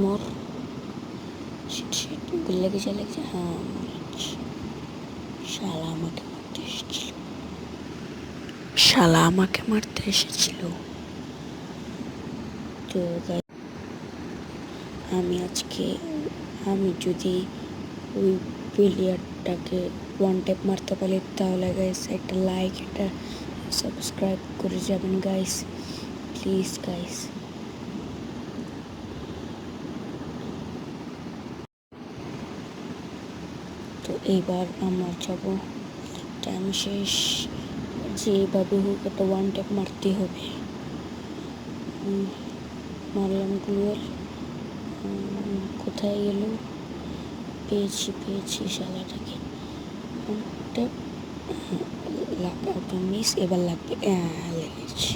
মোর লেগেছে হ্যাঁ শালা আমাকে মারতে এসেছিল। তো আমি যদি ওই প্লেয়ারটাকে ওয়ান ট্যাপ মারতে পারি তাহলে গাইস একটা লাইক একটা সাবস্ক্রাইব করে যাবেন গাইস, প্লিজ গাইস। তো এইবার আমরা যাব, টাইম শেষ, যেভাবে হোক একটা ওয়ান ট্যাপ মারতে হবে। মারলাম গ্লুয়াল, কোথায় গেল? পেয়েছি শালাটাকে। ওয়ান ট্যাপ, মিস, এবার লাগবে, লেগেছে।